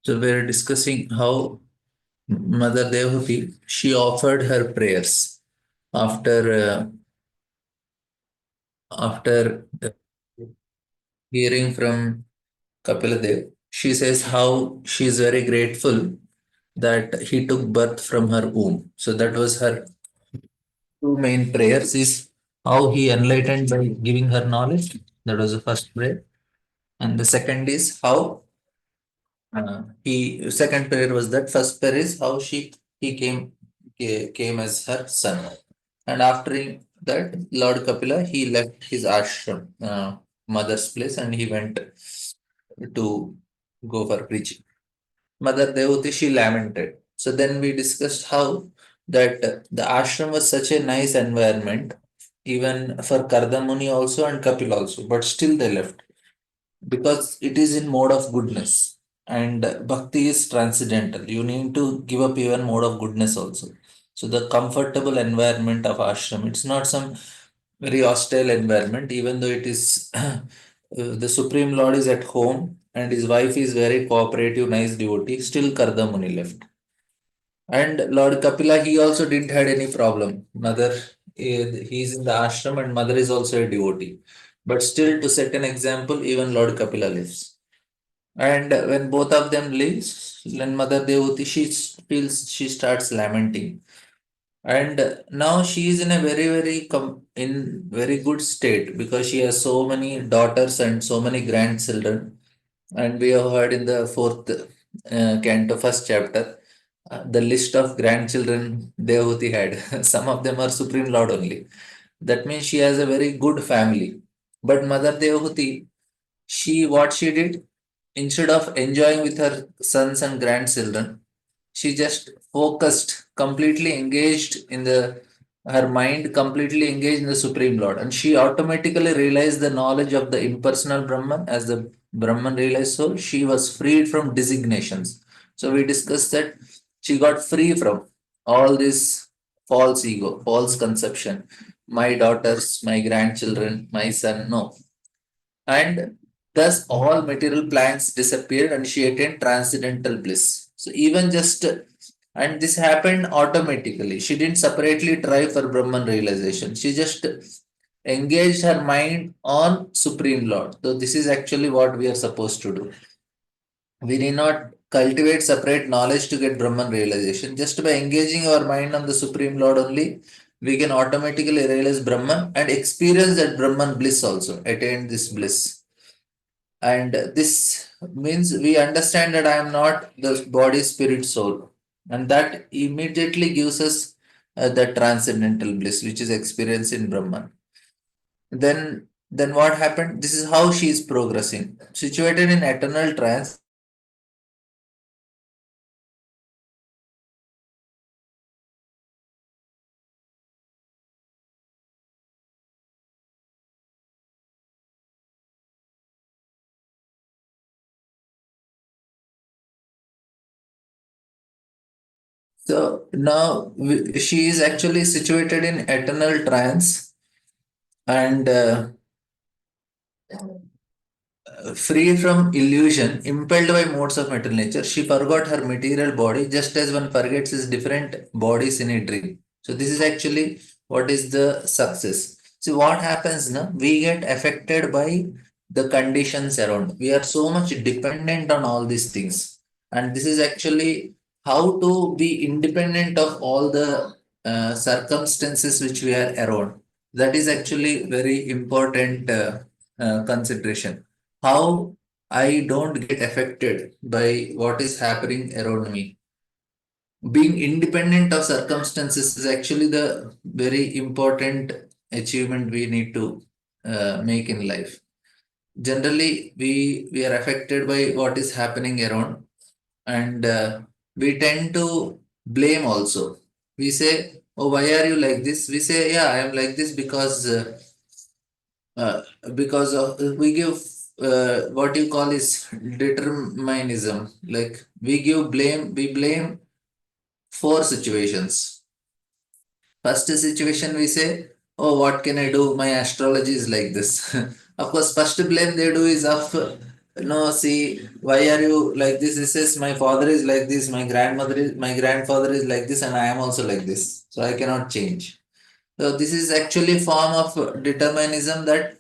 So we're discussing how Mother Devahuti she offered her prayers after hearing from Kapila. She says how she is very grateful that he took birth from her womb. So that was her two main prayers is how he enlightened by giving her knowledge. That was the first prayer. And the second is how he second prayer was that first prayer is how he came as her son. And after that, Lord Kapila he left his ashram, mother's place, and he went to go for preaching. Mother Devati, she lamented. So then we discussed how that the ashram was such a nice environment, even for Kardamuni also and Kapil also, but still they left because it is in mode of goodness and bhakti is transcendental. You need to give up even mode of goodness also. So the comfortable environment of ashram, it's not some very hostile environment, even though it is the Supreme Lord is at home and his wife is very cooperative, nice devotee, still Kardamuni left. And Lord Kapila, he also didn't had any problem. Mother, he's in the ashram and mother is also a devotee. But still, to set an example, even Lord Kapila lives. And when both of them leaves, when Mother Devoti, feels she starts lamenting. And now she is in a in very good state because she has so many daughters and so many grandchildren. And we have heard in the fourth canto, first chapter, the list of grandchildren Devahuti had. Some of them are Supreme Lord only. That means she has a very good family. But Mother Devahuti, what she did, instead of enjoying with her sons and grandchildren, she just focused, completely engaged in the her mind completely engaged in the Supreme Lord, and she automatically realized the knowledge of the impersonal Brahman as the Brahman realized soul. She was freed from designations. So we discussed that she got free from all this false ego, false conception. My daughters, my grandchildren, my son. No, and thus all material plans disappeared and she attained transcendental bliss. So even just and this happened automatically. She didn't separately try for Brahman realization. She just engaged her mind on Supreme Lord. So this is actually what we are supposed to do. We need not cultivate separate knowledge to get Brahman realization. Just by engaging our mind on the Supreme Lord only, we can automatically realize Brahman and experience that Brahman bliss also, attain this bliss. And this means we understand that I am not the body, spirit, soul. And that immediately gives us the transcendental bliss, which is experienced in Brahman. Then what happened? This is how she is progressing. Situated in eternal trance, so now she is actually situated in eternal trance and free from illusion, impelled by modes of material nature, she forgot her material body just as one forgets his different bodies in a dream. So, this is actually what is the success. See, what happens now? We get affected by the conditions around. We are so much dependent on all these things. And this is actually how to be independent of all the circumstances which we are around. That is actually very important consideration how I don't get affected by what is happening around me. Being independent of circumstances is actually the very important achievement we need to make in life. Generally, we are affected by what is happening around, and we tend to blame also. We say, "Oh, why are you like this?" We say, "Yeah, I am like this uh, because of we give what you call is determinism, like we blame four situations. First situation we say, oh, what can I do, my astrology is like this. Of course, first blame they do is of no, see, why are you like this? This is my father is like this, my grandfather is like this, and I am also like this. So I cannot change. So this is actually form of determinism that.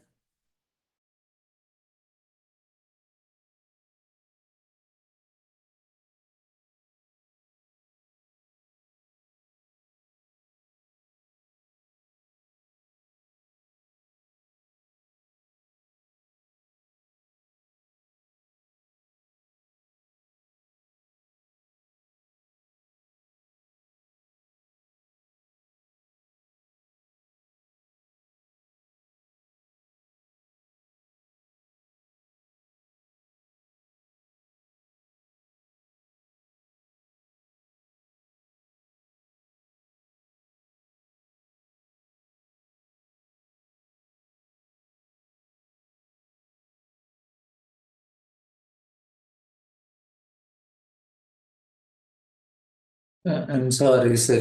I'm sorry, sir.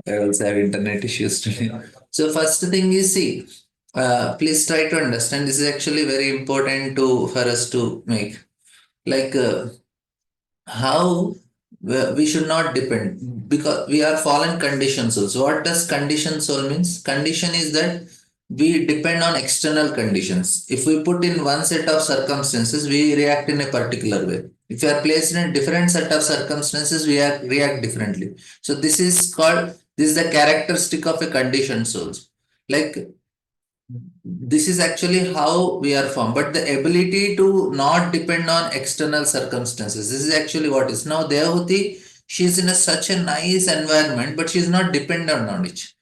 I also have internet issues today. So first thing is, see, please try to understand. This is actually very important to for us to make. Like how we should not depend because we are fallen condition souls. What does condition soul means? Condition is that we depend on external conditions. If we put in one set of circumstances, we react in a particular way. If we are placed in a different set of circumstances, we react differently. So this is the characteristic of a conditioned soul. Like this is actually how we are formed, but the ability to not depend on external circumstances, this is actually what is now Devahuti. She's in such a nice environment, but she's not dependent on it.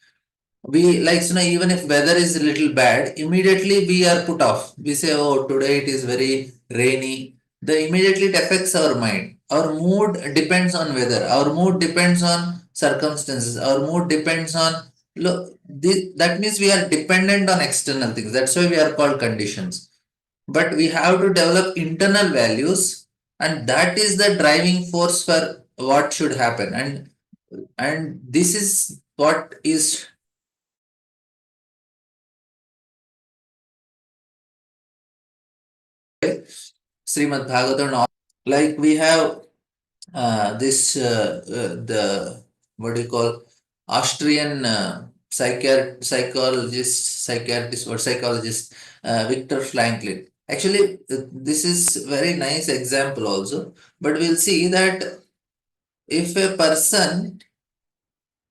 We like, even if weather is a little bad, immediately we are put off. We say, oh, today it is very rainy. The immediately it affects our mind. Our mood depends on weather. Our mood depends on circumstances. Our mood depends on, look, that means we are dependent on external things. That's why we are called conditions. But we have to develop internal values, and that is the driving force for what should happen. And this is what is Srimad Bhagavatam. Like we have this the what do you call Austrian psychiatrist or psychologist Victor Franklin. Actually, this is very nice example also. But we'll see that if a person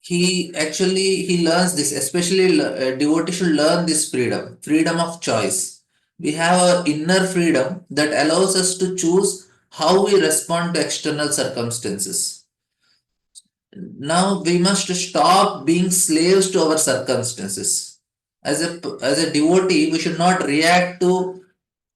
he learns this, especially a devotee should learn this freedom of choice. We have our inner freedom that allows us to choose how we respond to external circumstances. Now we must stop being slaves to our circumstances. As a devotee, we should not react to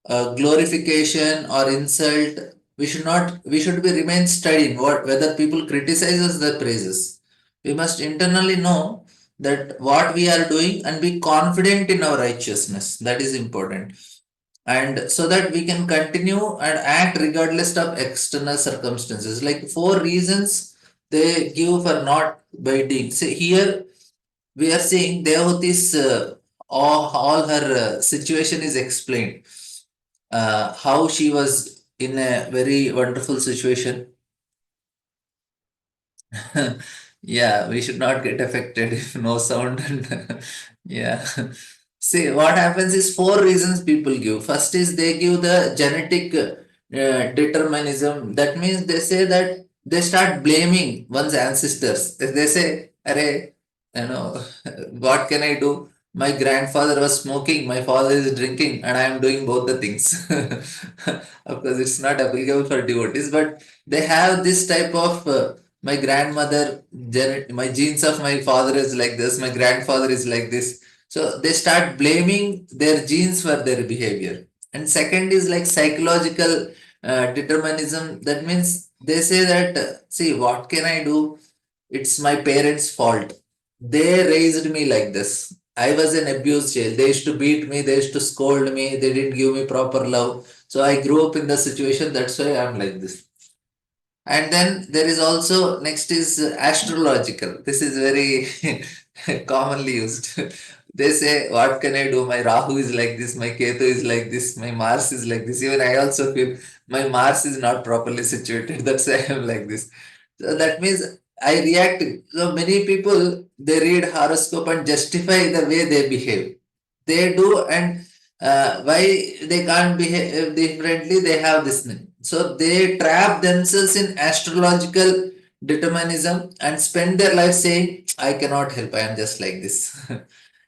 glorification or insult. We should be remain steady in what whether people criticize us the praises. We must internally know that what we are doing and be confident in our righteousness. That is important. And so that we can continue and act regardless of external circumstances. Like four reasons they give for not biting. See here we are seeing Devati's all her situation is explained. How she was in a very wonderful situation. Yeah, we should not get affected if no sound. Yeah. See, what happens is four reasons people give. First is they give the genetic determinism. That means they say that they start blaming one's ancestors. They say, "Arey, what can I do? My grandfather was smoking, my father is drinking, and I am doing both the things." Of course, it's not applicable for devotees, but they have this type of my grandmother, my genes of my father is like this, my grandfather is like this. So they start blaming their genes for their behavior. And second is like psychological determinism. That means they say that, see, what can I do? It's my parents' fault. They raised me like this. I was an abused child. They used to beat me, they used to scold me, they didn't give me proper love. So I grew up in the situation, that's why I'm like this. And then there is also next is astrological. This is very commonly used. They say, what can I do? My Rahu is like this, my Ketu is like this, my Mars is like this. Even I also feel my Mars is not properly situated. That's why I am like this. So that means I react. So many people, they read horoscope and justify the way they behave. They do, and why they can't behave differently, they have this thing. So they trap themselves in astrological determinism and spend their life saying, I cannot help, I am just like this.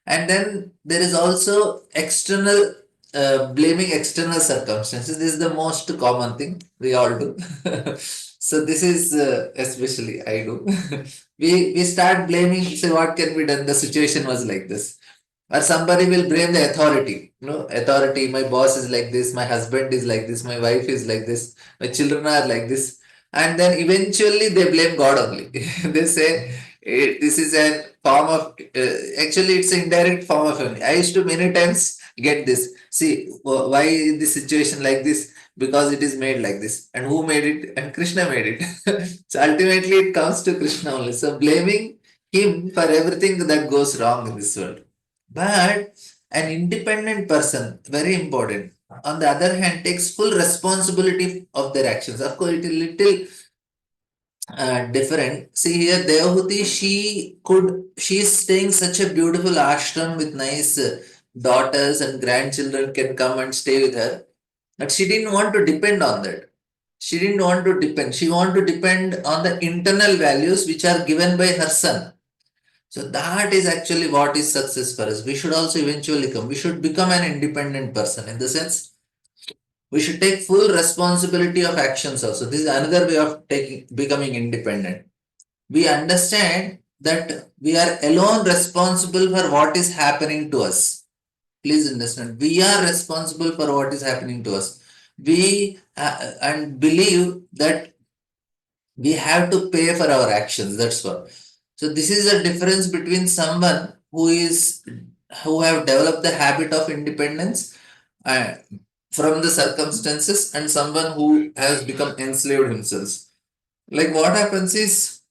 And then there is also external, blaming external circumstances. This is the most common thing we all do. So this is especially I do. We start blaming. Say, what can be done? The situation was like this, or somebody will blame the authority. Authority. My boss is like this. My husband is like this. My wife is like this. My children are like this. And then eventually they blame God only. They say, this is a form of, actually it's an indirect form of family. I used to many times get this. See, why is the situation like this? Because it is made like this. And who made it? And Krishna made it. So ultimately it comes to Krishna only. So blaming him for everything that goes wrong in this world. But an independent person, very important, on the other hand, takes full responsibility of their actions. Of course, it is little different. See here, Devahuti, she's staying such a beautiful ashram with nice daughters and grandchildren can come and stay with her. But she didn't want to depend on that. She didn't want to depend. She wanted to depend on the internal values which are given by her son. So that is actually what is success for us. We should also eventually come. We should become an independent person in the sense we should take full responsibility of actions also. This is another way of taking becoming independent. We understand that we are alone responsible for what is happening to us. Please understand, we are responsible for what is happening to us. We and believe that we have to pay for our actions. That's what. So this is a difference between someone who have developed the habit of independence uh, from the circumstances and someone who has become enslaved himself. Like what happens is,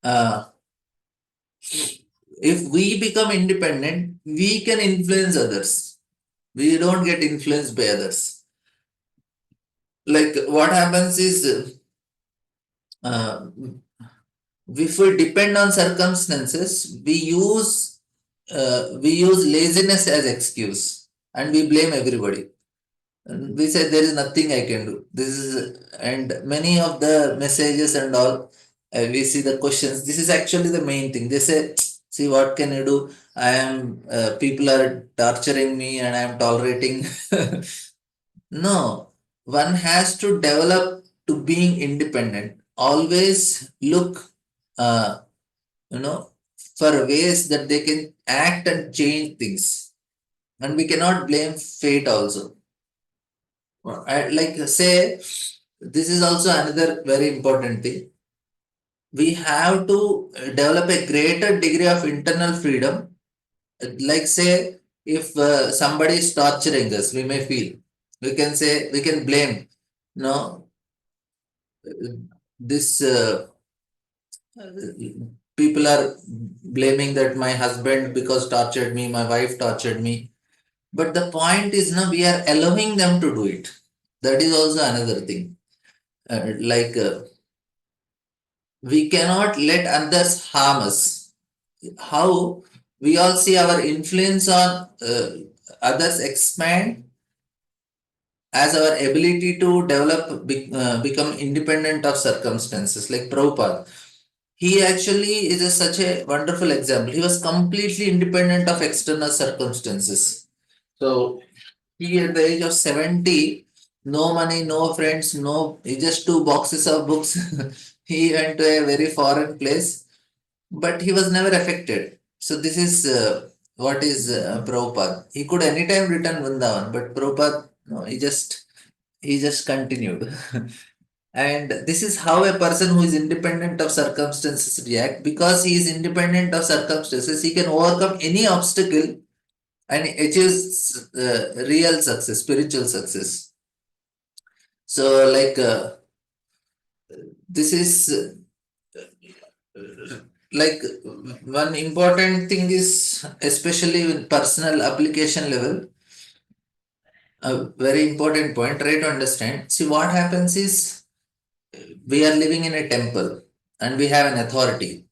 uh, if we become independent, we can influence others. We don't get influenced by others. Like what happens is, uh, if we depend on circumstances, we use laziness as excuse and we blame everybody. And we say there is nothing I can do. This is and many of the messages and all, we see the questions. This is actually the main thing. They say, see what can you do? I am people are torturing me and I am tolerating. No, one has to develop to being independent. Always look, uh, you know, for ways that they can act and change things. And we cannot blame fate also. Like say, this is also another very important thing. We have to develop a greater degree of internal freedom. Like say, if somebody is torturing us, we may feel we can say we can blame. No, this people are blaming that my husband because tortured me, my wife tortured me. But the point is now we are allowing them to do it. That is also another thing. Like we cannot let others harm us. How we all see our influence on others expand as our ability to develop, become independent of circumstances. Like Prabhupada, he actually is such a wonderful example. He was completely independent of external circumstances. So he at the age of 70, no money, no friends, no, he just two boxes of books. He went to a very foreign place, but he was never affected. So this is what is Prabhupada. He could anytime return Vrindavan, but Prabhupada, no, he just continued. And this is how a person who is independent of circumstances react. Because he is independent of circumstances, he can overcome any obstacle and achieves real success, spiritual success. So, like this is like one important thing is, especially in personal application level, a very important point, try to understand. See, what happens is we are living in a temple and we have an authority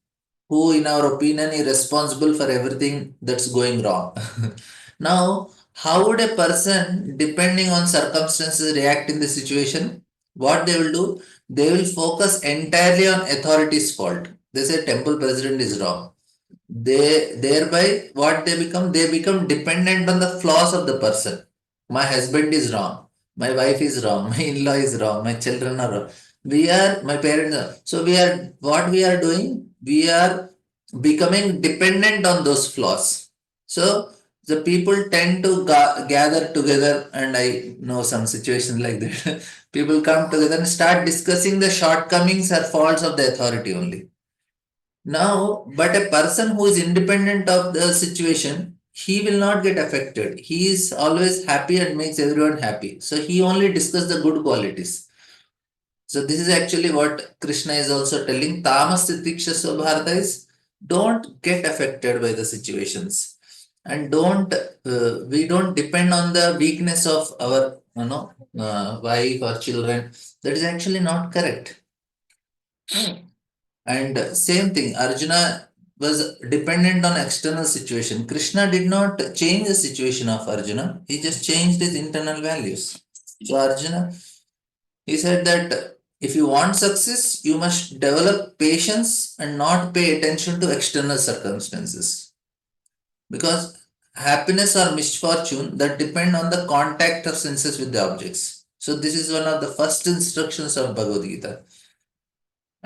who, in our opinion, is responsible for everything that's going wrong. Now, how would a person, depending on circumstances, react in the situation? What they will do, they will focus entirely on authority's fault. They say temple president is wrong. They thereby what they become dependent on the flaws of the person. My husband is wrong, my wife is wrong, my in-law is wrong, my children are wrong. We are my parents are, so we are what we are doing, we are becoming dependent on those flaws. So the people tend to gather together, and I know some situations like that. People come together and start discussing the shortcomings or faults of the authority only. Now, but a person who is independent of the situation, he will not get affected. He is always happy and makes everyone happy. So he only discusses the good qualities. So this is actually what Krishna is also telling. Tamas titiksha swabharata is don't get affected by the situations, and we don't depend on the weakness of our wife or children. That is actually not correct. And same thing, Arjuna was dependent on external situation. Krishna did not change the situation of Arjuna. He just changed his internal values. So Arjuna, he said that if you want success, you must develop patience and not pay attention to external circumstances. Because happiness or misfortune that depend on the contact of senses with the objects. So this is one of the first instructions of Bhagavad Gita.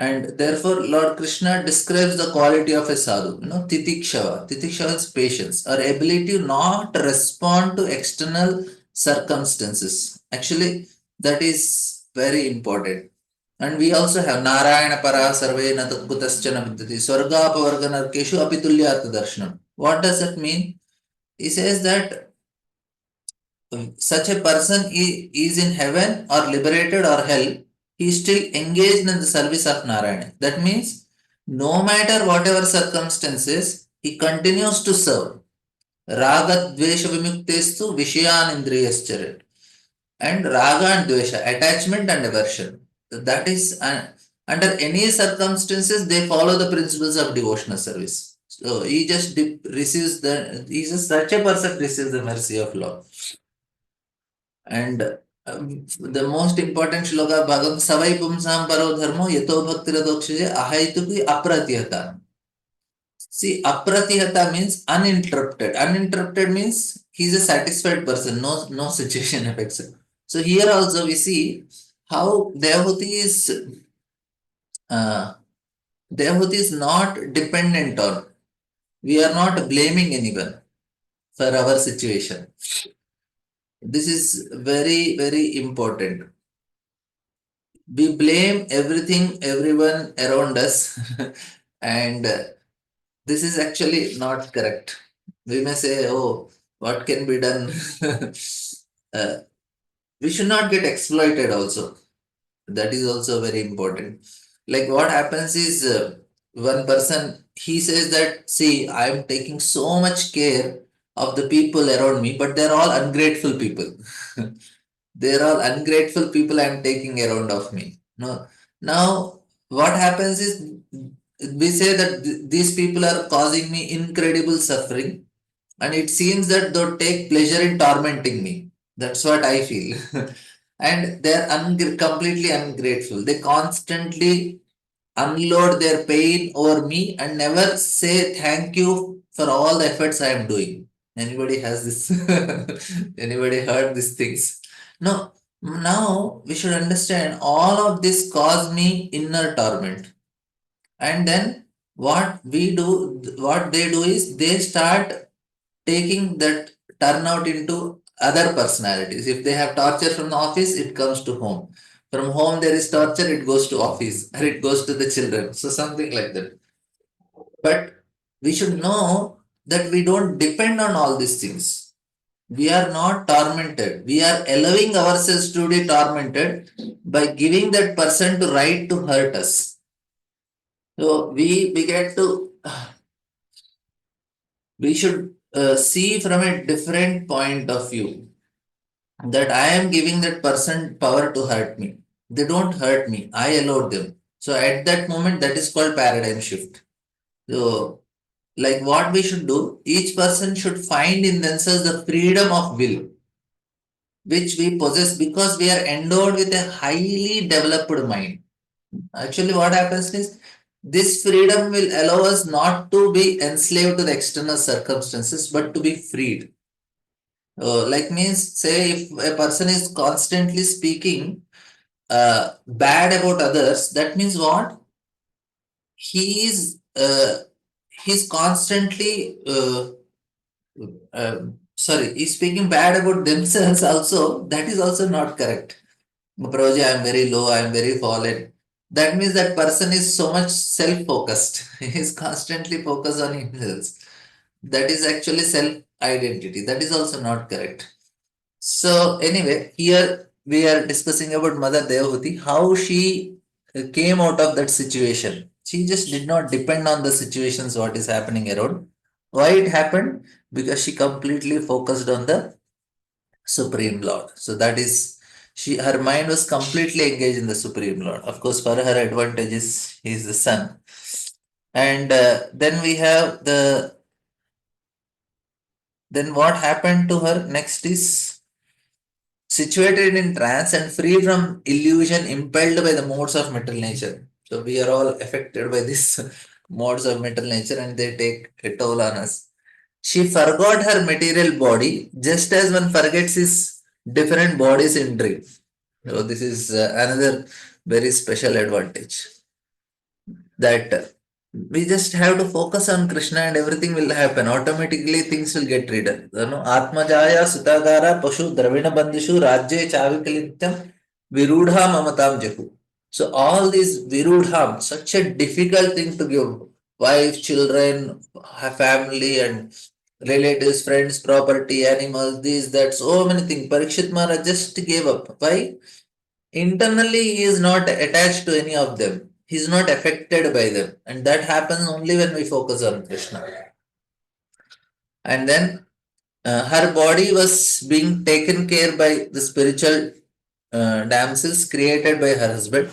And therefore, Lord Krishna describes the quality of a sadhu, titikshava. Titikshava is patience, or ability not to respond to external circumstances. Actually, that is very important. And we also have Narayana para sarve na kutascha vidyati swarga pavarga narkeshu apitulyat darshanam. What does that mean? He says that such a person is in heaven or liberated or hell, he is still engaged in the service of Narayana. That means no matter whatever circumstances, he continues to serve. Raga dvesha vimuktestu vishayan indriyascharit. And raga and dvesha, attachment and aversion. That is under any circumstances, they follow the principles of devotional service. So he just receives such a person receives the mercy of Lord. And the most important shloka bhagam savai pumsam paro dharmo yato bhaktiradokshaje ahaituki apratihata. See, apratihata means uninterrupted. Uninterrupted means he is a satisfied person, no situation affects him. So here also we see how uh, Devahuti is not dependent on. We are not blaming anyone for our situation. This is very, very important. We blame everything, everyone around us, and this is actually not correct. We may say, oh, what can be done? uh, we should not get exploited also. That is also very important. Like what happens is one person, he says that, see, I am taking so much care of the people around me, but they're all ungrateful people. They're all ungrateful people I'm taking around of me. No. Now, what happens is we say that these people are causing me incredible suffering, and it seems that they take pleasure in tormenting me. That's what I feel. And they're completely ungrateful. They constantly unload their pain over me and never say thank you for all the efforts I am doing. Anybody has this? Anybody heard these things? No. Now we should understand all of this cause me inner torment. And then what they do is they start taking that turnout into other personalities. If they have torture from the office, it comes to home. From home, there is torture, it goes to office, or it goes to the children. So something like that. But we should know that we don't depend on all these things. We are not tormented. We are allowing ourselves to be tormented by giving that person to right to hurt us. So we get to we should see from a different point of view that I am giving that person power to hurt me. They don't hurt me. I allowed them. So at that moment, that is called paradigm shift. So, like what we should do, each person should find in themselves the freedom of will, which we possess because we are endowed with a highly developed mind. Actually, what happens is this freedom will allow us not to be enslaved to the external circumstances, but to be freed. Like means, say, if a person is constantly speaking bad about others, that means what? He's he's constantly sorry, he's speaking bad about themselves also. That is also not correct. Prabhuji, I am very low, I am very fallen. That means that person is so much self-focused. He is constantly focused on himself. That is actually self-identity. That is also not correct. So anyway, here we are discussing about Mother Devahuti, how she came out of that situation. She just did not depend on the situations, what is happening around. Why it happened? Because she completely focused on the Supreme Lord. So that is her mind was completely engaged in the Supreme Lord. Of course, for her advantages, he is the son. And then we have then what happened to her next is situated in trance and free from illusion, impelled by the modes of material nature. So we are all affected by these modes of material nature and they take a toll on us. She forgot her material body just as one forgets his different bodies in dream. So this is another very special advantage that we just have to focus on Krishna and everything will happen. Automatically things will get read. You know, Atmajaya Sutagara Pashu Dravina Bandishu Rajye Chavikalityam Virudha Mamatam Jahu. So all these Virudham, such a difficult thing to give. Wife, children, family and relatives, friends, property, animals, this, that, so many things. Parikshit Maharaj just gave up. Why? Internally, he is not attached to any of them. He is not affected by them. And that happens only when we focus on Krishna. And then her body was being taken care by the spiritual damsels created by her husband,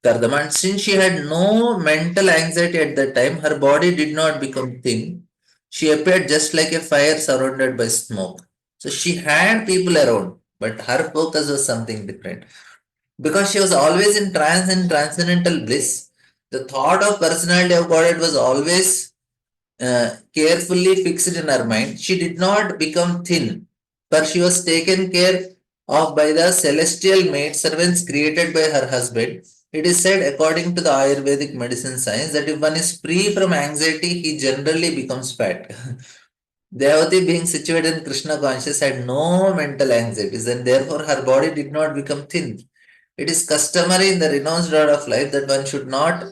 Kardama. And since she had no mental anxiety at that time, her body did not become thin. She appeared just like a fire surrounded by smoke. So she had people around, but her focus was something different. Because she was always in trance and transcendental bliss, the thought of personality of God was always carefully fixed in her mind. She did not become thin, but she was taken care of by the celestial maid servants created by her husband. It is said, according to the Ayurvedic medicine science, that if one is free from anxiety, he generally becomes fat. Devati, being situated in Krishna conscious, had no mental anxieties, and therefore her body did not become thin. It is customary in the renounced order of life that one should not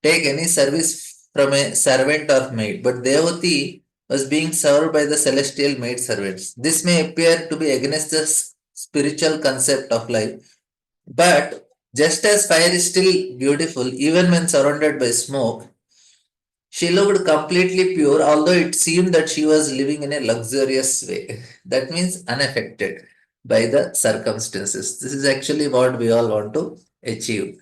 take any service from a servant or maid, but Devati was being served by the celestial maid servants. This may appear to be against the spiritual concept of life, but just as fire is still beautiful even when surrounded by smoke, she looked completely pure, although it seemed that she was living in a luxurious way. That means unaffected by the circumstances. This is actually what we all want to achieve.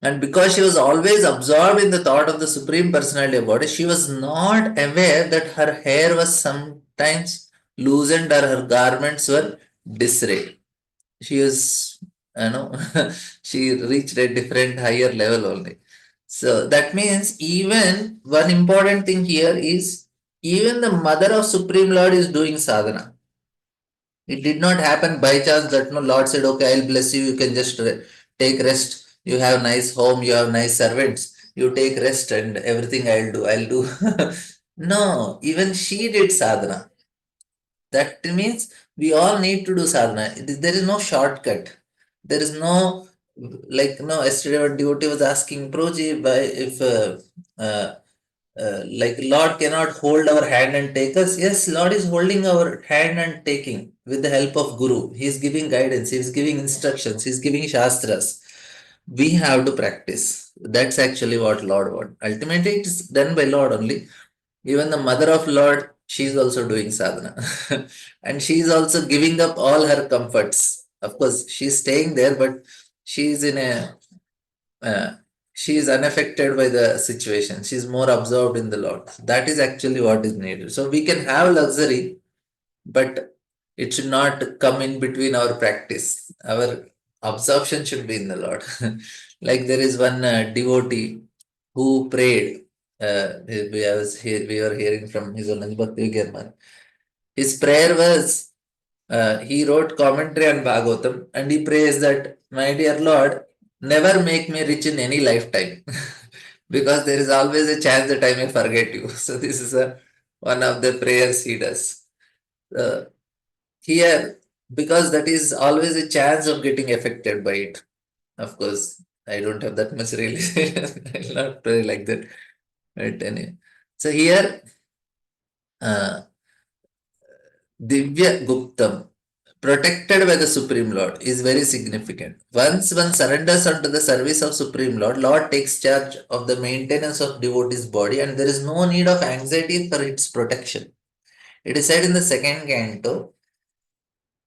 And because she was always absorbed in the thought of the Supreme Personality of God, she was not aware that her hair was sometimes loosened or her garments were disarrayed. She was, you know, she reached a different higher level only. So that means even one important thing here is even the mother of Supreme Lord is doing sadhana. It did not happen by chance that no Lord said, okay, I'll bless you, you can just take rest. You have nice home, you have nice servants, you take rest and everything I'll do. No, even she did sadhana. That means we all need to do sadhana. There is no shortcut. There is no like no yesterday one devotee was asking Proji by if like Lord cannot hold our hand and take us. Yes, Lord is holding our hand and taking with the help of Guru. He is giving guidance, he is giving instructions, he is giving shastras. We have to practice. That's actually what Lord wants. Ultimately, it's done by Lord only. Even the mother of Lord, she's also doing sadhana. And she's also giving up all her comforts. Of course, she's staying there, but she's in a uh, she is unaffected by the situation. She's more absorbed in the Lord. That is actually what is needed. So we can have luxury, but it should not come in between our practice. Our absorption should be in the Lord. Like there is one devotee who prayed. We were hearing from His Holiness Bhakti German. His prayer was, he wrote commentary on Bhagavatam and he prays that, my dear Lord, never make me rich in any lifetime. Because there is always a chance that I may forget you. So this is one of the prayers he does. Uh, Here, because that is always a chance of getting affected by it. Of course, I don't have that much realization. I'll not pray like that. Right? Anyway. So here, uh, Divya Guptam, protected by the Supreme Lord, is very significant. Once one surrenders unto the service of Supreme Lord, Lord takes charge of the maintenance of devotee's body, and there is no need of anxiety for its protection. It is said in the second canto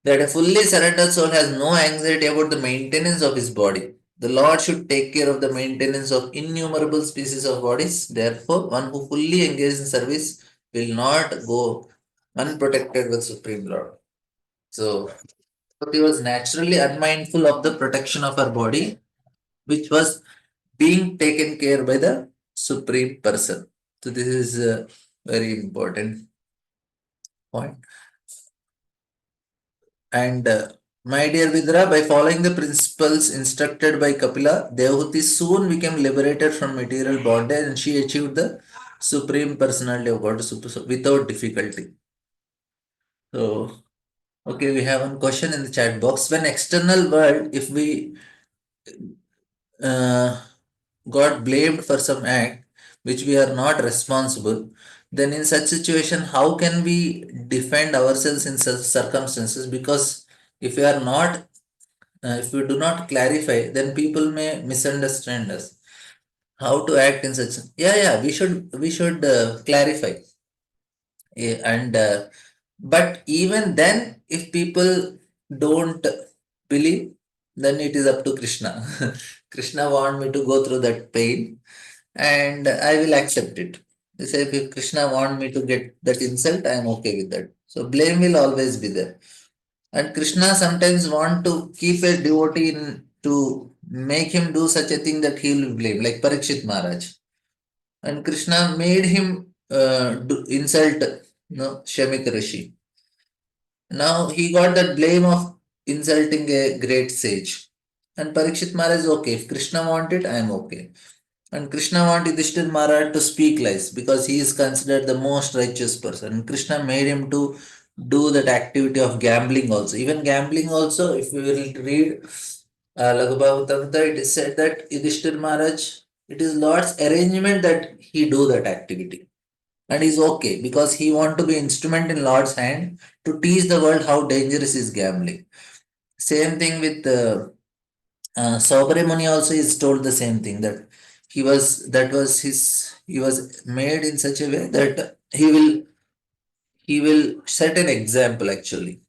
that a fully surrendered soul has no anxiety about the maintenance of his body. The Lord should take care of the maintenance of innumerable species of bodies. Therefore, one who fully engages in service will not go unprotected with Supreme Lord. So, he was naturally unmindful of the protection of her body, which was being taken care by the Supreme Person. So, this is a very important point. And my dear Vidra, by following the principles instructed by Kapila, Devahuti soon became liberated from material bondage and she achieved the Supreme Personality of God without difficulty. So, okay, we have one question in the chat box. When external world, if we uh, got blamed for some act which we are not responsible, then in such situation, how can we defend ourselves in such circumstances? Because if we are not if we do not clarify, then people may misunderstand us. How to act in such? Yeah, we should clarify. And but even then, if people don't believe, then it is up to Krishna. Krishna want me to go through that pain, and I will accept it. They say if Krishna want me to get that insult, I am okay with that. So blame will always be there. And Krishna sometimes want to keep a devotee in to make him do such a thing that he will blame, like Parikshit Maharaj. And Krishna made him insult, Shamik Rishi. Now he got that blame of insulting a great sage. And Parikshit Maharaj is okay. If Krishna want it, I am okay. And Krishna wanted Yudhishthir Maharaj to speak lies because he is considered the most righteous person. And Krishna made him to do that activity of gambling also. Even gambling also, if we will read Laghu Bhagavatamrita, it is said that Yudhishthir Maharaj, it is Lord's arrangement that he do that activity. And he's okay because he want to be instrument in Lord's hand to teach the world how dangerous is gambling. Same thing with Saubhari Muni also is told the same thing that he was made in such a way that he will set an example actually.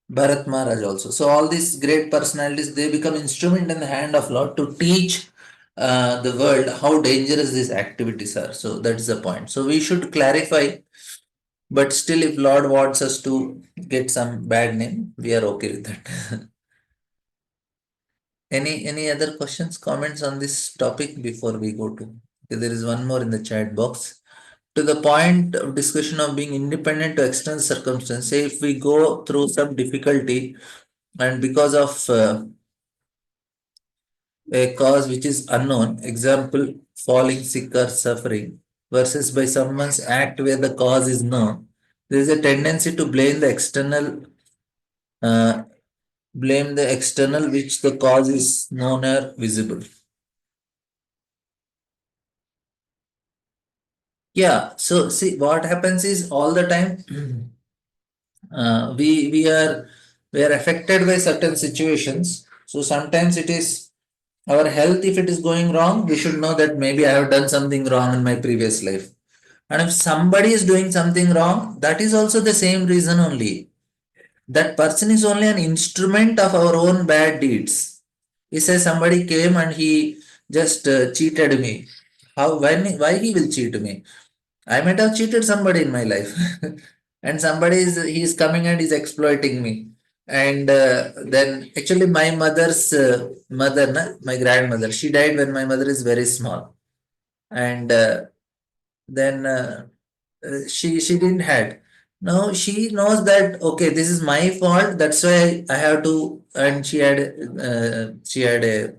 Bharat Maharaj also. So all these great personalities they become instrument in the hand of Lord to teach the world how dangerous these activities are. So that is the point. So we should clarify, but still if Lord wants us to get some bad name, we are okay with that. Any other questions, comments on this topic before we go to? Okay, there is one more in the chat box. To the point of discussion of being independent to external circumstances, say if we go through some difficulty and because of a cause which is unknown, example, falling sick or suffering, versus by someone's act where the cause is known, there is a tendency to uh, blame the external which the cause is known or visible. Yeah, so see what happens is all the time we are affected by certain situations. So sometimes it is Our health, if it is going wrong, we should know that maybe I have done something wrong in my previous life. And if somebody is doing something wrong, that is also the same reason only. That person is only an instrument of our own bad deeds. He says somebody came and he just cheated me. How, when, why he will cheat me? I might have cheated somebody in my life, and somebody is he is coming and is exploiting me. And then actually my mother's mother, my grandmother, she died when my mother is very small, and then she didn't had. Now she knows that okay, this is my fault. That's why I have to. And she had a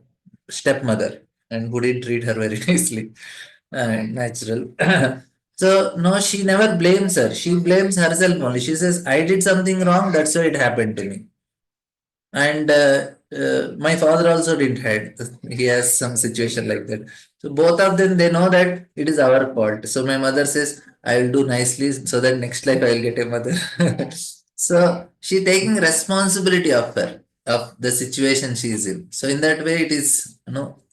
stepmother and who didn't treat her very nicely, natural. So no, she never blames her. She blames herself only. She says, "I did something wrong. That's why it happened to me." And my father also didn't had. He has some situation like that. So both of them, they know that it is our fault. So my mother says, I will do nicely so that next life I will get a mother. So she taking responsibility of her, of the situation she is in. So in that way it is,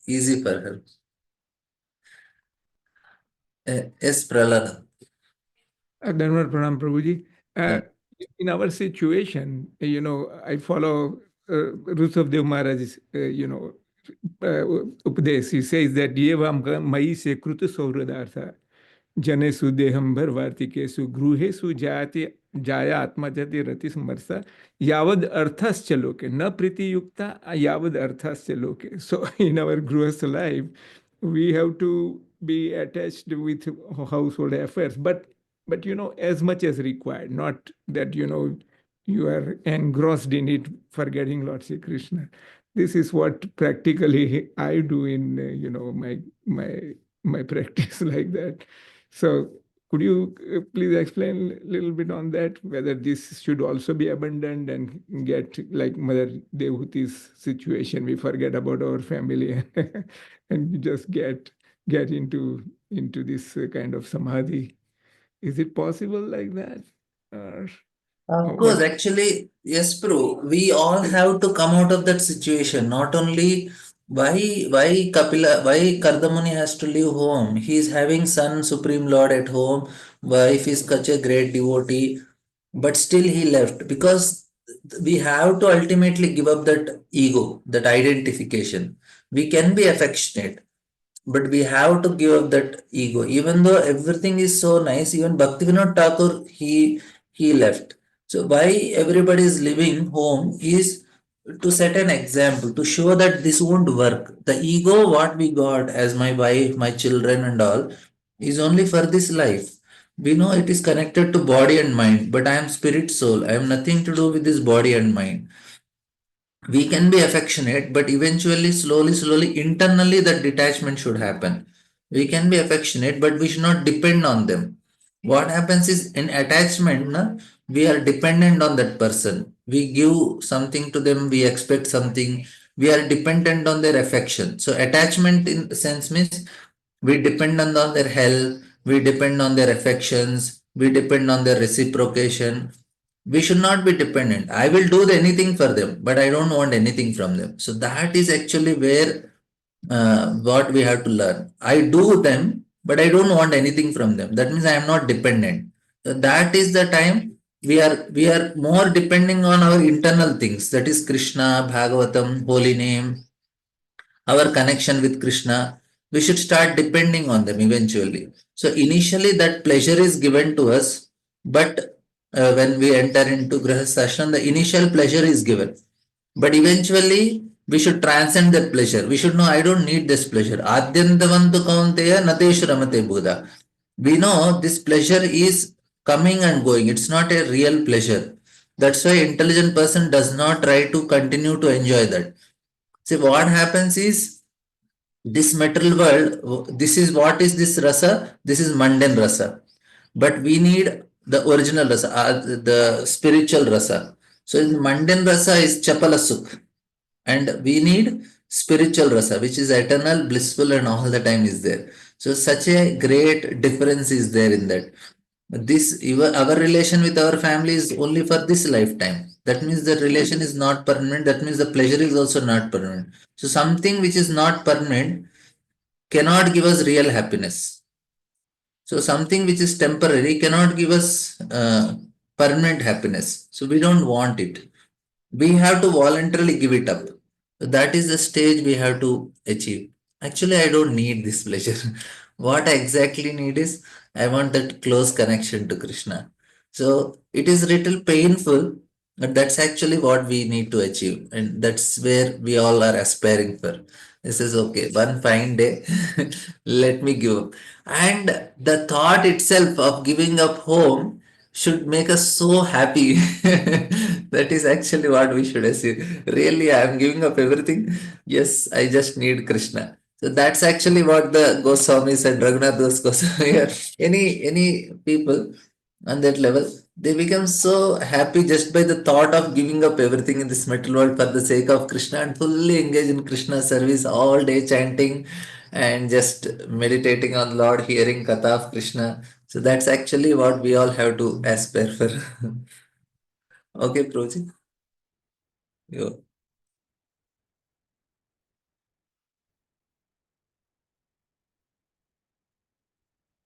easy for her. Yes, Prahlad. Dhanwar Pranam Prabhuji. Yeah. Uh, in our situation, I follow Rushavdev Maharaj's, Upadesh. He says that Yevam Mai se Kruta Sauradhartha जनेषु देहंबर वार्तिकेषु गृहेषु जायते जाया आत्मा जाति रति समरसा यावद अर्थश्च लोके न प्रीति युक्ता यावद अर्थश्च लोके. So in our growth life we have to be attached with household affairs, but as much as required, not that you are engrossed in it, forgetting Lord Sri Krishna. This is what practically I do in my practice like that. So could you please explain a little bit on that, whether this should also be abandoned and get like Mother Devhuti's situation, we forget about our family and we just get into this kind of samadhi. Is it possible like that? Or Of what? course, actually, yes, bro. We all have to come out of that situation. Not only why Kardamuni has to leave home. He is having son Supreme Lord at home. Wife is such a great devotee, but still he left because we have to ultimately give up that ego, that identification. We can be affectionate, but we have to give up that ego. Even though everything is so nice, even Bhaktivinoda Thakur, he left. So why everybody is living home is to set an example, to show that this won't work. The ego what we got as my wife, my children and all, is only for this life. We know it is connected to body and mind, but I am spirit soul. I have nothing to do with this body and mind. We can be affectionate, but eventually, slowly, internally, that detachment should happen. We can be affectionate, but we should not depend on them. What happens is in attachment, we are dependent on that person. We give something to them, we expect something, we are dependent on their affection. So, attachment in the sense means we depend on their health, we depend on their affections, we depend on their reciprocation. We should not be dependent. I will do anything for them, but I don't want anything from them. So that is actually where what we have to learn. I do them, but I don't want anything from them. That means I am not dependent. So that is the time we are more depending on our internal things. That is Krishna, Bhagavatam, holy name, our connection with Krishna. We should start depending on them eventually. So initially that pleasure is given to us, but when we enter into Grihasthashram, the initial pleasure is given. But eventually we should transcend that pleasure. We should know I don't need this pleasure. Adyantavantu kaunteya nateshu ramate buddha. We know this pleasure is coming and going. It's not a real pleasure. That's why intelligent person does not try to continue to enjoy that. See what happens is this material world, this is what is this rasa? This is mundane rasa. But we need the original rasa, the spiritual rasa. So in mundane rasa is chapala sukh. And we need spiritual rasa, which is eternal, blissful, and all the time is there. So such a great difference is there in that. Our relation with our family is only for this lifetime. That means the relation is not permanent. That means the pleasure is also not permanent. So something which is not permanent cannot give us real happiness. So something which is temporary cannot give us permanent happiness. So we don't want it. We have to voluntarily give it up. So that is the stage we have to achieve. Actually, I don't need this pleasure. What I exactly need is I want that close connection to Krishna. So it is little painful, but that's actually what we need to achieve. And that's where we all are aspiring for. This is okay. One fine day, let me give up. And the thought itself of giving up home should make us so happy. That is actually what we should assume. Really, I am giving up everything. Yes, I just need Krishna. So that's actually what the Goswamis and Raghunath Das Goswami or any people on that level, they become so happy just by the thought of giving up everything in this material world for the sake of Krishna and fully engage in Krishna service all day chanting and just meditating on Lord, hearing Katha of Krishna. So that's actually what we all have to aspire for. Okay, Proji. You.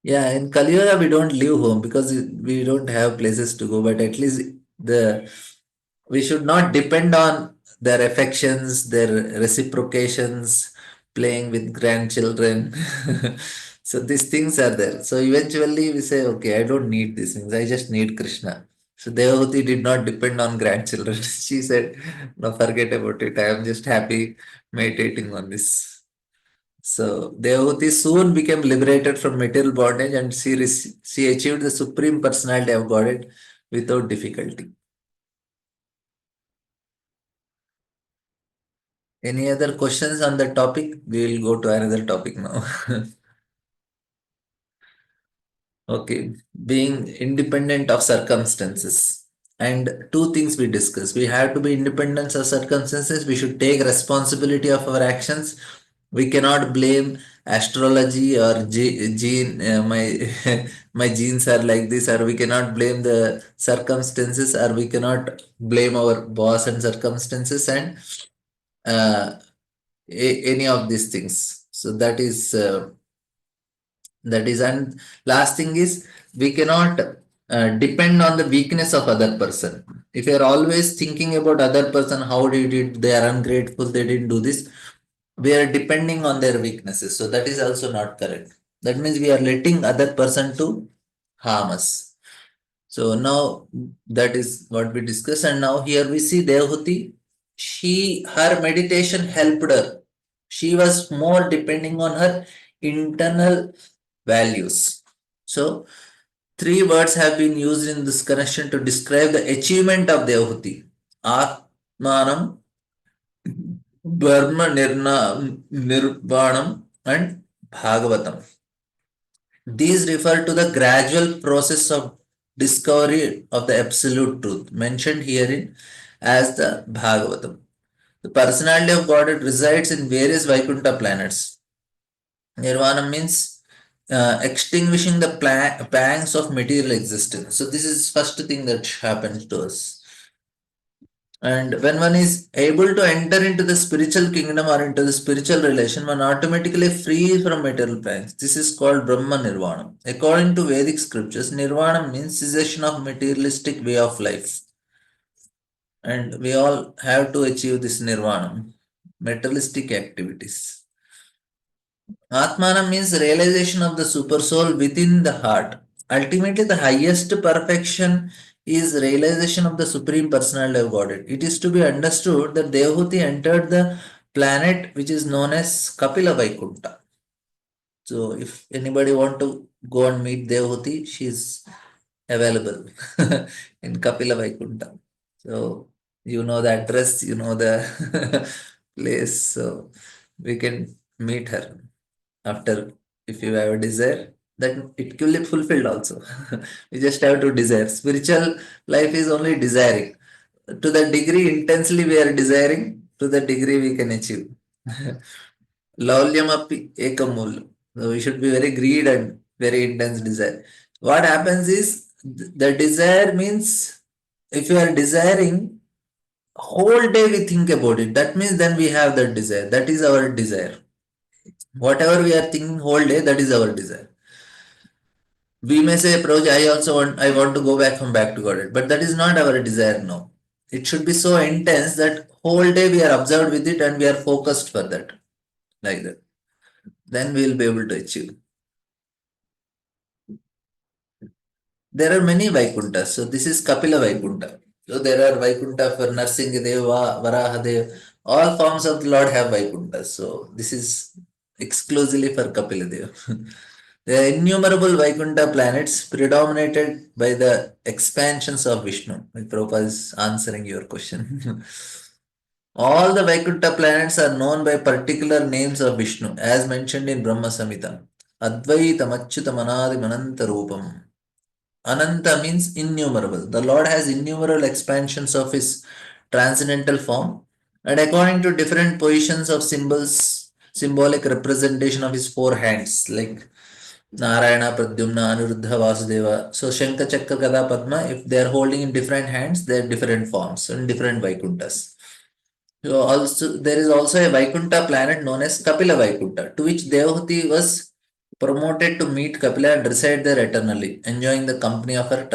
Yeah, in Kali Yuga we don't leave home because we don't have places to go, but at least the we should not depend on their affections, their reciprocations, playing with grandchildren. So these things are there. So eventually we say, okay, I don't need these things. I just need Krishna. So Devahuti did not depend on grandchildren. She said, no, forget about it. I am just happy meditating on this. So Devahuti soon became liberated from material bondage and she achieved the supreme personality of Godhead without difficulty. Any other questions on the topic? We will go to another topic now. Okay, being independent of circumstances. And two things we discussed. We have to be independent of circumstances. We should take responsibility of our actions. We cannot blame astrology or gene. My my genes are like this, or we cannot blame the circumstances, or we cannot blame our boss and circumstances, and uh, any of these things. So that is and last thing is we cannot depend on the weakness of other person. If you are always thinking about other person, how did it, they are ungrateful, they didn't do this, we are depending on their weaknesses, so that is also not correct. That means we are letting other person to harm us. So now that is what we discuss, and now here we see Devahuti. Her meditation helped her. She was more depending on her internal values. So three words have been used in this connection to describe the achievement of Devahuti: Atmanam, Nirvanam, and Bhagavatam. These refer to the gradual process of discovery of the absolute truth mentioned herein as the Bhagavatam. The personality of Godhead resides in various Vaikuntha planets. Nirvana means extinguishing the pangs of material existence. So this is first thing that happens to us. And when one is able to enter into the spiritual kingdom or into the spiritual relation, one automatically frees from material pangs. This is called Brahma Nirvana. According to Vedic scriptures, Nirvana means cessation of materialistic way of life. And we all have to achieve this Nirvana, materialistic activities. Atmana means realization of the super soul within the heart. Ultimately, the highest perfection is realization of the Supreme Personality of Godhead. It is to be understood that Devahuti entered the planet which is known as Kapila Vaikuntha. So, if anybody want to go and meet Devahuti, she is available in Kapila Vaikuntha. So, you know the address, you know the place, so we can meet her after. If you have a desire, then it will be fulfilled also. We just have to desire. Spiritual life is only desiring. To the degree intensely we are desiring, to the degree we can achieve. Laulyamapi ekamulam. So we should be very greed and very intense desire. What happens is the desire means if you are desiring whole day we think about it. That means then we have that desire. That is our desire. Whatever we are thinking whole day, that is our desire. We may say, Proj, I want to go back home back to God. But that is not our desire now. It should be so intense that whole day we are observed with it and we are focused for that. Like that. Then we will be able to achieve. There are many Vaikunthas. So this is Kapila Vaikuntha. So there are Vaikuntha for Narsingadeva, Varahadev. All forms of the Lord have Vaikunthas. So this is exclusively for Kapila Deva. There are innumerable Vaikuntha planets predominated by the expansions of Vishnu. Like Prabhupada is answering your question. All the Vaikuntha planets are known by particular names of Vishnu, as mentioned in Brahma Samhita. Advaitam Achyutam Anadi Mananta Rupam. Ananta means innumerable. The Lord has innumerable expansions of his transcendental form, and according to different positions of symbols, symbolic representation of his four hands, like Narayana, Pradyumna, Anuruddha, Vasudeva. So Shankha, Chakra, Gada, Padma, if they are holding in different hands, they are different forms and different Vaikunthas. So also there is also a Vaikuntha planet known as Kapila Vaikuntha, to which Devahuti was promoted to meet Kapila and reside there eternally, enjoying the company of her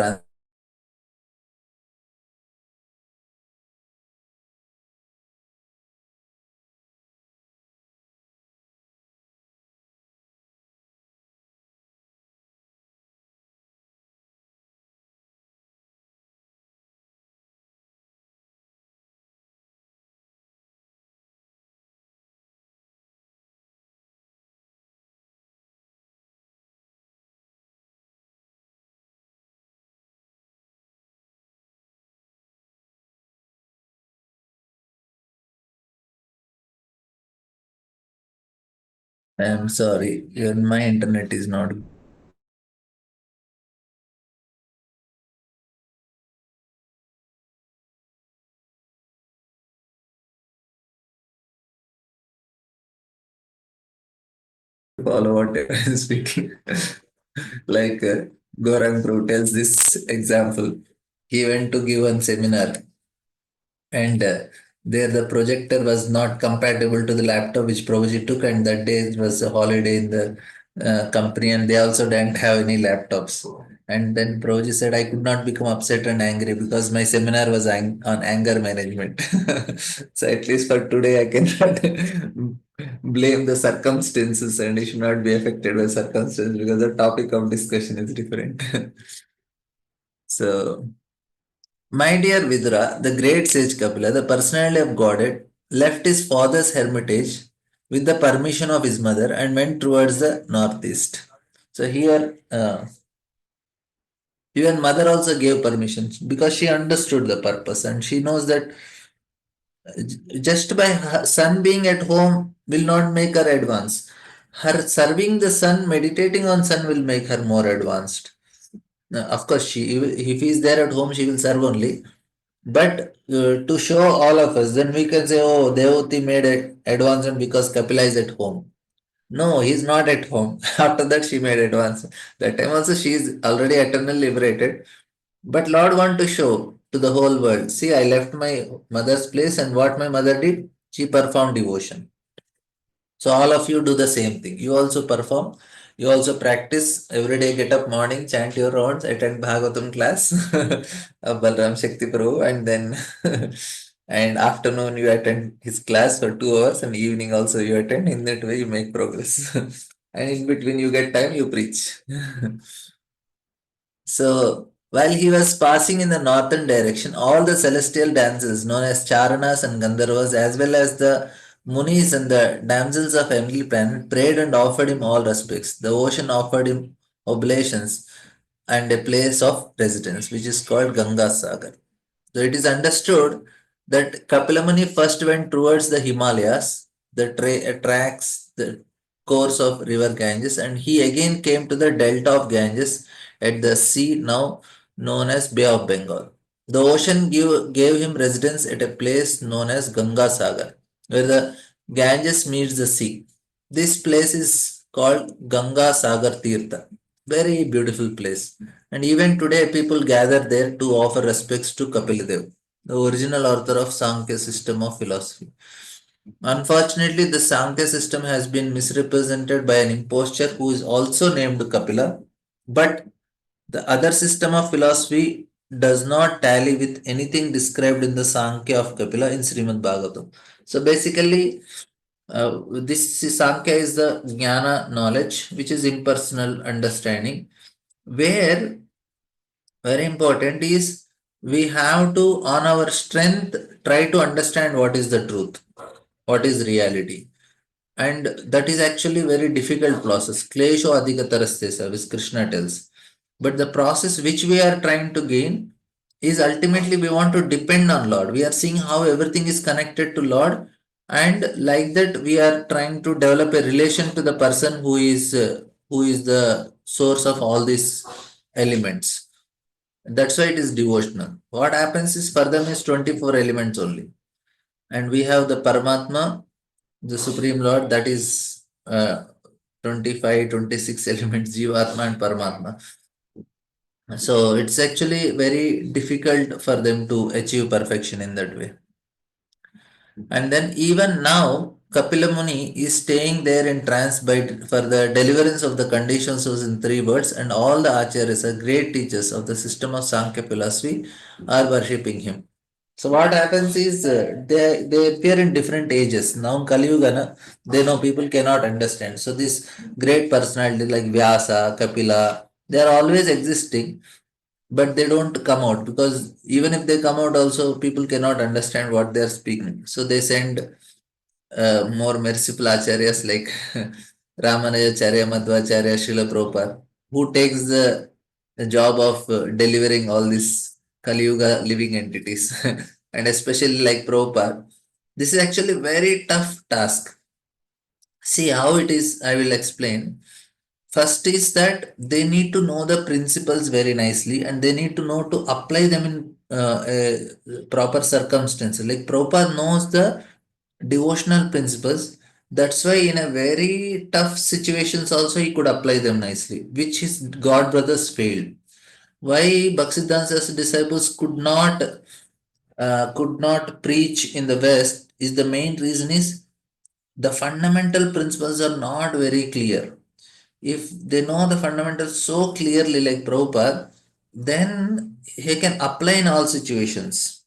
I am sorry, my internet is not follow whatever I am speaking. Like Gaurang Prabhu tells this example. He went to give one seminar and there the projector was not compatible to the laptop which Prabhuji took, and that day it was a holiday in the company and they also didn't have any laptops. And then Prabhuji said, I could not become upset and angry because my seminar was on anger management. So at least for today, I cannot blame the circumstances and you should not be affected by circumstances because the topic of discussion is different. So my dear Vidura, the great sage Kapila, the personality of Godhead, left his father's hermitage with the permission of his mother and went towards the northeast. So here, even mother also gave permission because she understood the purpose and she knows that just by her son being at home will not make her advance. Her serving the sun, meditating on sun will make her more advanced. Now, of course, if he is there at home, she will serve only. But to show all of us, then we can say, oh, Devati made an advancement because Kapila is at home. No, he's not at home. After that, she made advancement. That time also, she is already eternally liberated. But Lord want to show to the whole world. See, I left my mother's place, and what my mother did, she performed devotion. So all of you do the same thing. You also perform. You also practice every day. Get up morning, chant your rounds, attend Bhagavatam class of Balram Shakti Prabhu, and then and afternoon you attend his class for 2 hours, and evening also you attend. In that way, you make progress. And in between, you get time, you preach. So, while he was passing in the northern direction, all the celestial dances known as Charanas and Gandharvas, as well as the Munis and the damsels of heavenly planet, prayed and offered him all respects. The ocean offered him oblations and a place of residence, which is called Ganga Sagar. So it is understood that Kapilamuni first went towards the Himalayas, the tracks the course of river Ganges, and he again came to the delta of Ganges at the sea now known as Bay of Bengal. The ocean gave him residence at a place known as Ganga Sagar, where the Ganges meets the sea. This place is called Ganga Sagar Tirtha. Very beautiful place. And even today, people gather there to offer respects to Kapildev, the original author of Sankhya system of philosophy. Unfortunately, the Sankhya system has been misrepresented by an impostor who is also named Kapila, but the other system of philosophy does not tally with anything described in the Sankhya of Kapila in Srimad Bhagavatam. So basically, this Sankhya is the Jnana knowledge, which is impersonal understanding, where very important is we have to, on our strength, try to understand what is the truth, what is reality. And that is actually very difficult process. Klesho adhikatarastesa, which Krishna tells. But the process which we are trying to gain is ultimately we want to depend on Lord. We are seeing how everything is connected to Lord, and like that we are trying to develop a relation to the person who is the source of all these elements. That's why it is devotional. What happens is for them is 24 elements only. And we have the Paramatma, the Supreme Lord, that is 25, 26 elements, Jivatma and Paramatma. So it's actually very difficult for them to achieve perfection in that way. And then even now, Kapila Muni is staying there in trance for the deliverance of the conditions was in 3 words, and all the acharyas, are great teachers of the system of Sankhya philosophy, are worshipping him. So what happens is they appear in different ages. Now Kali Yuga, they know people cannot understand. So this great personality like Vyasa, Kapila, they are always existing, but they don't come out because even if they come out, also people cannot understand what they are speaking. So they send more merciful acharyas like Ramanujacharya, Madhvacharya, Srila Prabhupada, who takes the job of delivering all these Kali Yuga living entities, and especially like Prabhupada. This is actually very tough task. See how it is, I will explain. First is that they need to know the principles very nicely and they need to know to apply them in proper circumstances. Like Prabhupada knows the devotional principles. That's why in a very tough situations also he could apply them nicely, which his God brothers failed. Why Bhaktisiddhanta's disciples could not preach in the West is the main reason is the fundamental principles are not very clear. If they know the fundamentals so clearly like Prabhupada, then he can apply in all situations.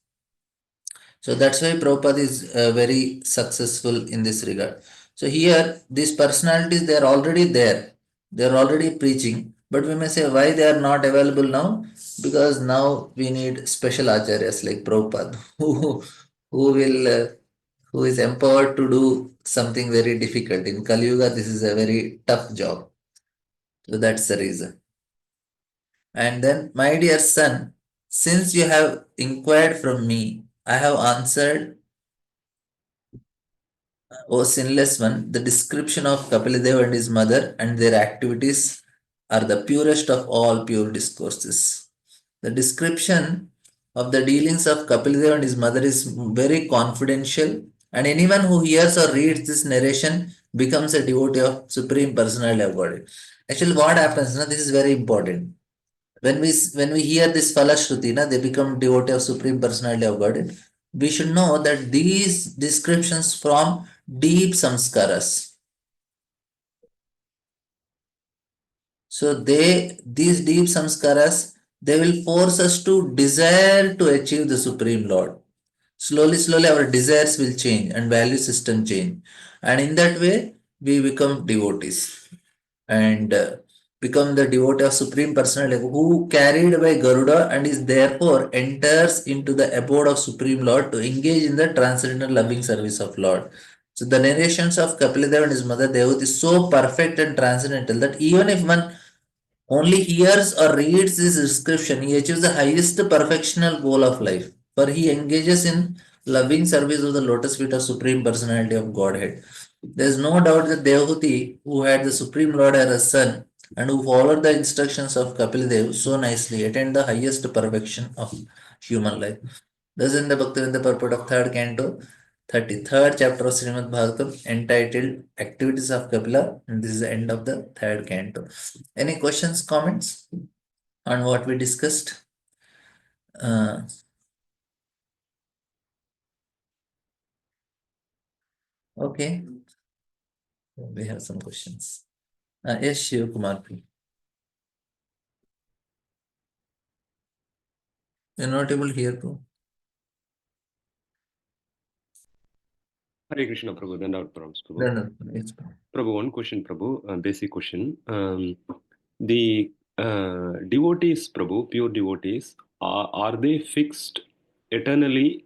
So that's why Prabhupada is very successful in this regard. So here, these personalities, they are already there. They are already preaching. But we may say why they are not available now? Because now we need special acharyas like Prabhupada who will who is empowered to do something very difficult. In Kali Yuga, this is a very tough job. So that's the reason. And then, my dear son, since you have inquired from me, I have answered, O sinless one, the description of Kapildev and his mother and their activities are the purest of all pure discourses. The description of the dealings of Kapildev and his mother is very confidential, and anyone who hears or reads this narration becomes a devotee of Supreme Personality of God. Actually, what happens now? This is very important. When we hear this Falashruti, they become devotee of Supreme Personality of God. We should know that these descriptions from deep samskaras. So these deep samskaras, they will force us to desire to achieve the Supreme Lord. Slowly, slowly our desires will change and value system change. And in that way, we become devotees. And become the devotee of Supreme Personality who carried by Garuda and is therefore enters into the abode of Supreme Lord to engage in the transcendental loving service of Lord. So the narrations of Kapildev and his mother Devati is so perfect and transcendental that even if one only hears or reads this description, he achieves the highest perfectional goal of life. For he engages in loving service of the lotus feet of Supreme Personality of Godhead. There is no doubt that Devahuti, who had the Supreme Lord as a son and who followed the instructions of Kapil Dev so nicely, attained the highest perfection of human life. Thus, in the Bhaktivinoda purport of third canto, 33rd chapter of Srimad Bhagavatam entitled Activities of Kapila, and this is the end of the third canto. Any questions, comments on what we discussed? Uh, okay, we have some questions. Yes, Shiv Kumar, please. You're not able to hear, bro. Hare Krishna, Prabhu. Then out, Prabhu. No, no, it's Prabhu, one question, Prabhu, basic question. The devotees, Prabhu, pure devotees, are they fixed eternally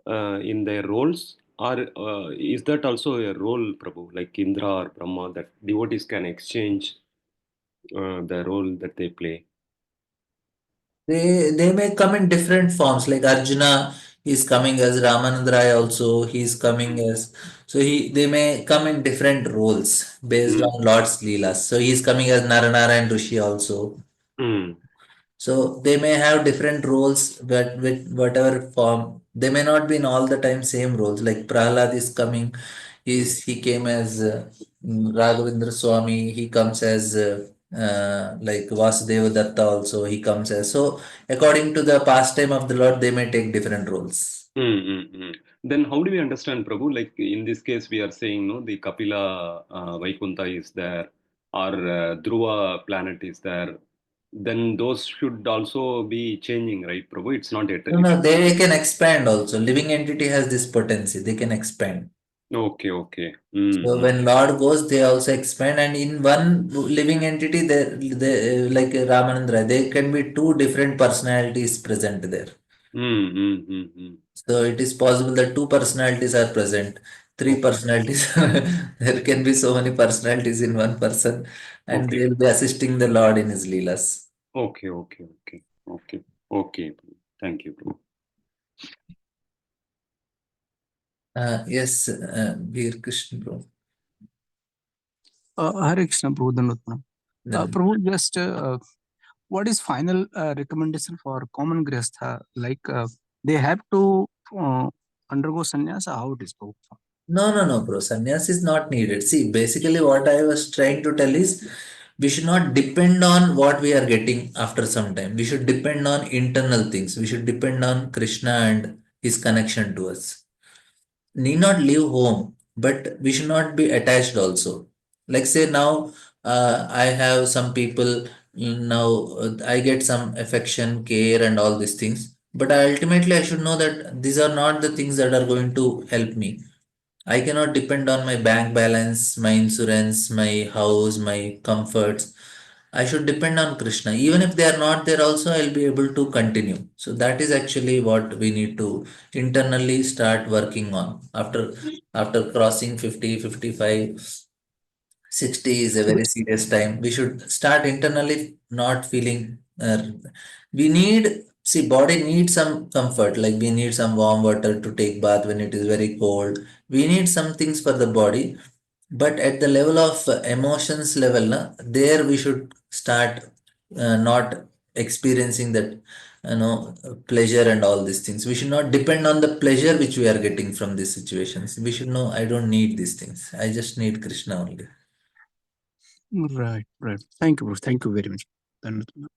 in their roles? Or is that also a role, Prabhu, like Indra or Brahma, that devotees can exchange the role that they play? They may come in different forms. Like Arjuna is coming as Ramanand Rai also. He's coming as, so they may come in different roles based Mm. on Lord's Leelas. So he's coming as Naranarayan Rishi also. Mm. So they may have different roles, but with whatever form, they may not be in all the time same roles. Like Prahlad is coming, he came as Raghavendra Swami. He comes as like Vasudeva Datta also. He comes as, so according to the pastime of the Lord, they may take different roles. Mm, mm, mm. Then how do we understand, Prabhu? Like in this case, we are saying, no, the Kapila Vaikuntha is there, or Dhruva planet is there. Then those should also be changing, right, Prabhu? It's not yet. No, no, they can expand also. Living entity has this potency. They can expand. Okay, okay. Mm, So mm, when Lord goes, they also expand, and in one living entity, like Ramanandra, there can be two different personalities present there. mm, mm, mm, mm. So it is possible that two personalities are present, three Okay, personalities. There can be so many personalities in one person, and okay, they will be assisting the Lord in his leelas. okay, okay, okay, okay, okay. Thank you, Prabhu. Yes, Veer Krishna bro. Hare Krishna, Prabhu. Dandavat Pranam. Then, Prabhu, just what is final recommendation for common grihastha? Like they have to undergo sannyasa? How it is, Prabhu? no, no, no, bro. Sannyas is not needed. See, basically, what I was trying to tell is we should not depend on what we are getting after some time. We should depend on internal things. We should depend on Krishna and his connection to us. Need not leave home, but we should not be attached also. Like, say, now I have some people, now I get some affection, care, and all these things. But ultimately, I should know that these are not the things that are going to help me. I cannot depend on my bank balance, my insurance, my house, my comforts. I should depend on Krishna. Even if they are not there, also I'll be able to continue. So that is actually what we need to internally start working on. After crossing 50, 55, 60 is a very serious time. We should start internally not feeling. We need, see, body needs some comfort. Like we need some warm water to take bath when it is very cold. We need some things for the body, but at the level of emotions level, there we should start not experiencing that, pleasure and all these things. We should not depend on the pleasure which we are getting from these situations. We should know I don't need these things. I just need Krishna only. Right, right. Thank you, Prabhu. Thank you very much. Dandavat Pranam.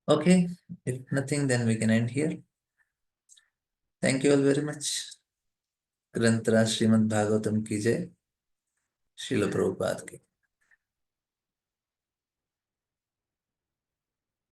Okay, if nothing, then we can end here. Thank you all very much. ग्रंथराज Shrimad Bhagavatam की जय. श्रील प्रभुपाद की.